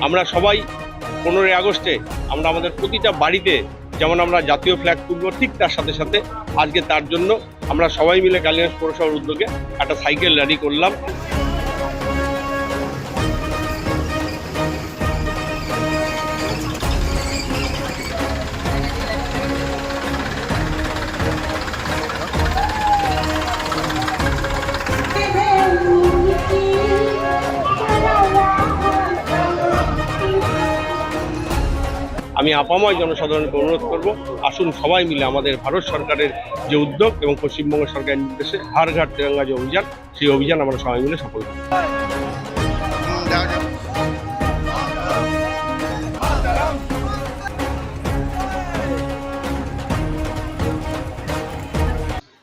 আমরা সবাই 15ই আগস্টে আমরা আমাদের প্রতিটা বাড়িতে যেমন আমরা জাতীয় ফ্ল্যাগ তুলব, ঠিক তার সাথে সাথে আজকে তার জন্য আমরা সবাই মিলে কালিয়াগঞ্জ পৌরসভার উদ্যোগে একটা সাইকেল র্যালি করলাম। আমি আপাময় জনসাধারণকে অনুরোধ করব, আসুন সবাই মিলে আমাদের ভারত সরকারের যে উদ্যোগ এবং পশ্চিমবঙ্গ সরকারের নির্দেশে হর ঘর তিরঙ্গা যে অভিযান, সেই অভিযান আমরা সবাই মিলে সফল করি।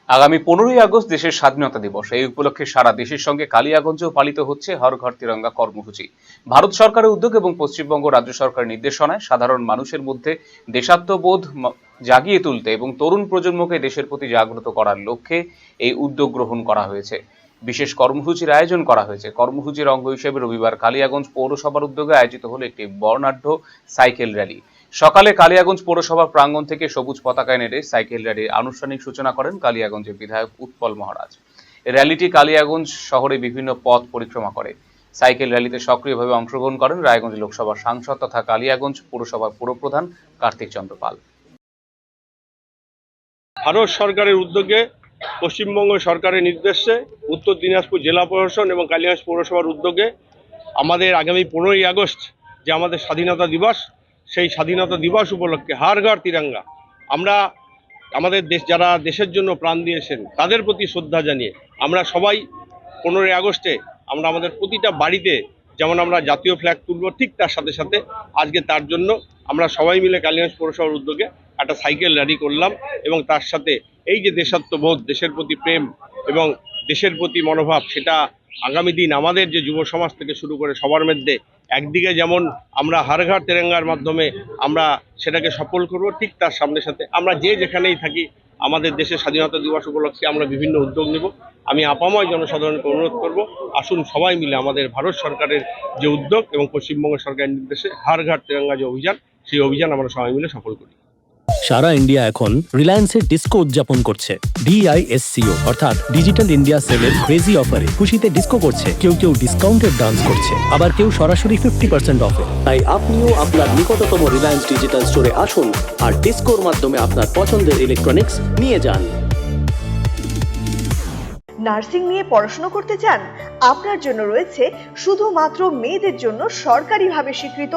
আগামী 15ই আগস্ট দেশের স্বাধীনতা দিবস। এই উপলক্ষে সারা দেশের সঙ্গে কালিয়াগঞ্জেও পালিত হচ্ছে হর ঘর তিরঙ্গা কর্মসূচি। ভারত সরকারের উদ্যোগ এবং পশ্চিমবঙ্গ রাজ্য সরকারের নির্দেশনায় সাধারণ মানুষের মধ্যে দেশাত্মবোধ জাগিয়ে তুলতে এবং তরুণ প্রজন্মকে দেশের প্রতি জাগ্রত করার লক্ষ্যে এই উদ্যোগ গ্রহণ করা হয়েছে। বিশেষ কর্মসূচির আয়োজন করা হয়েছে। কর্মসূচির অঙ্গ হিসেবে রবিবার কালিয়াগঞ্জ পৌরসভার উদ্যোগে আয়োজিত হলো একটি বর্ণাঢ্য সাইকেল র্যালি। সকালে কালিয়াগঞ্জ পৌরসভা প্রাঙ্গণ থেকে সবুজ পতাকা নেড়ে সাইকেল র্যালির আনুষ্ঠানিক সূচনা করেন কালিয়াগঞ্জের বিধায়ক উৎপল মহারাজ। র্যালিটি কালিয়াগঞ্জ শহরে বিভিন্ন পথ পরিক্রমা করে। সাইকেল র্যালিতে সক্রিয়ভাবে অংশগ্রহণ করেন রায়গঞ্জ লোকসভার সাংসদ তথা কালিয়াগঞ্জ পৌরসভার পুরপ্রধান কার্তিক চন্দ্র পাল। ভারত সরকারের উদ্যোগে, পশ্চিমবঙ্গ সরকারের নির্দেশে, উত্তর দিনাজপুর জেলা প্রশাসন এবং কালিয়াগঞ্জ পৌরসভার উদ্যোগে আমাদের আগামী 15ই আগস্ট যে আমাদের স্বাধীনতা দিবস, সেই স্বাধীনতা দিবস উপলক্ষে হর ঘর তিরঙ্গা আমরা আমাদের দেশ, যারা দেশের জন্য প্রাণ দিয়েছেন তাদের প্রতি শ্রদ্ধা জানিয়ে আমরা সবাই 15ই আগস্টে আমরা আমাদের প্রতিটা বাড়িতে যেমন আমরা জাতীয় ফ্ল্যাগ তুলব, ঠিক তার সাথে সাথে আজকে তার জন্য আমরা সবাই মিলে কালিয়াগঞ্জ পৌরসভার উদ্যোগে একটা সাইকেল র্যালি করলাম। এবং তার সাথে এই যে দেশাত্মবোধ, দেশের প্রতি প্রেম এবং দেশের প্রতি মনোভাব, সেটা আগামী দিন আমাদের যে যুব সমাজ থেকে শুরু করে সবার মধ্যে একদিকে যেমন আমরা হর ঘর তিরঙ্গার মাধ্যমে আমরা সেটাকে সফল করব, ঠিক তার সামনে সাথে আমরা যে যেখানেই থাকি আমাদের দেশের স্বাধীনতা দিবস উপলক্ষে আমরা বিভিন্ন উদ্যোগ নেব। আমি আপাময় জনসাধারণকে অনুরোধ করব, আসুন সবাই মিলে আমাদের ভারত সরকারের যে উদ্যোগ এবং পশ্চিমবঙ্গ সরকারের নির্দেশে হর ঘর তিরঙ্গা যে অভিযান, সেই অভিযান আমরা সবাই মিলে সফল করি। সারা ইন্ডিয়া এখন রিলায়েন্সের ডিস্কো উদযাপন করছে। DISCO অর্থাৎ ডিজিটাল ইন্ডিয়া সেলের ক্রেজি অফারে খুশিতে ডিস্কো করছে। কেউ ডিসকাউন্টেড ডান্স করছে, আবার কেউ সরাসরি 50% অফে। তাই আপনিও আপনার নিকটতম রিলায়েন্স ডিজিটাল স্টোরে আসুন আর ডিস্কোর মাধ্যমে আপনার পছন্দের ইলেকট্রনিক্স নিয়ে যান। নার্সিং নিয়ে পড়াশোনা করতে চান? আপনার জন্য রয়েছে শুধুমাত্র মেয়েদের জন্য সরকারিভাবে স্বীকৃত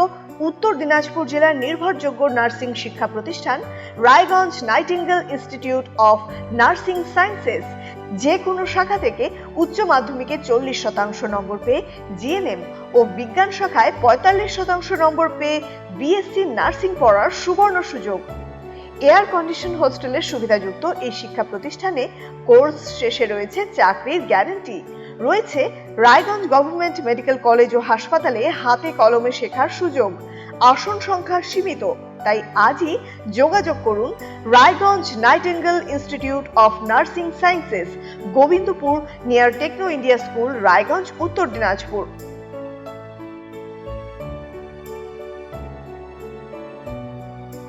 উত্তর দিনাজপুর জেলার নির্ভরযোগ্য নার্সিং শিক্ষা প্রতিষ্ঠান Raiganj Nightingale Institute of Nursing sciences. যে কোনো শাখা থেকে উচ্চ মাধ্যমিকে 40% নম্বর পেয়ে জিএনএম ও বিজ্ঞান শাখায় 45% নম্বর পেয়ে বিএসসি নার্সিং পড়ার সুবর্ণ সুযোগ। এয়ার কন্ডিশন হোস্টেলের সুবিধাযুক্ত এই শিক্ষা প্রতিষ্ঠানে কোর্স শেষে রয়েছে চাকরির গ্যারান্টি। রয়েছে রায়গঞ্জ গভর্নমেন্ট মেডিকেল কলেজ ও হাসপাতালে হাতে কলমে শেখার সুযোগ। আসন সংখ্যা সীমিত, তাই আজই যোগাযোগ করুন Raiganj Nightingale Institute of Nursing Sciences, Gobindapur near Techno India school, Raiganj, Uttar Dinajpur.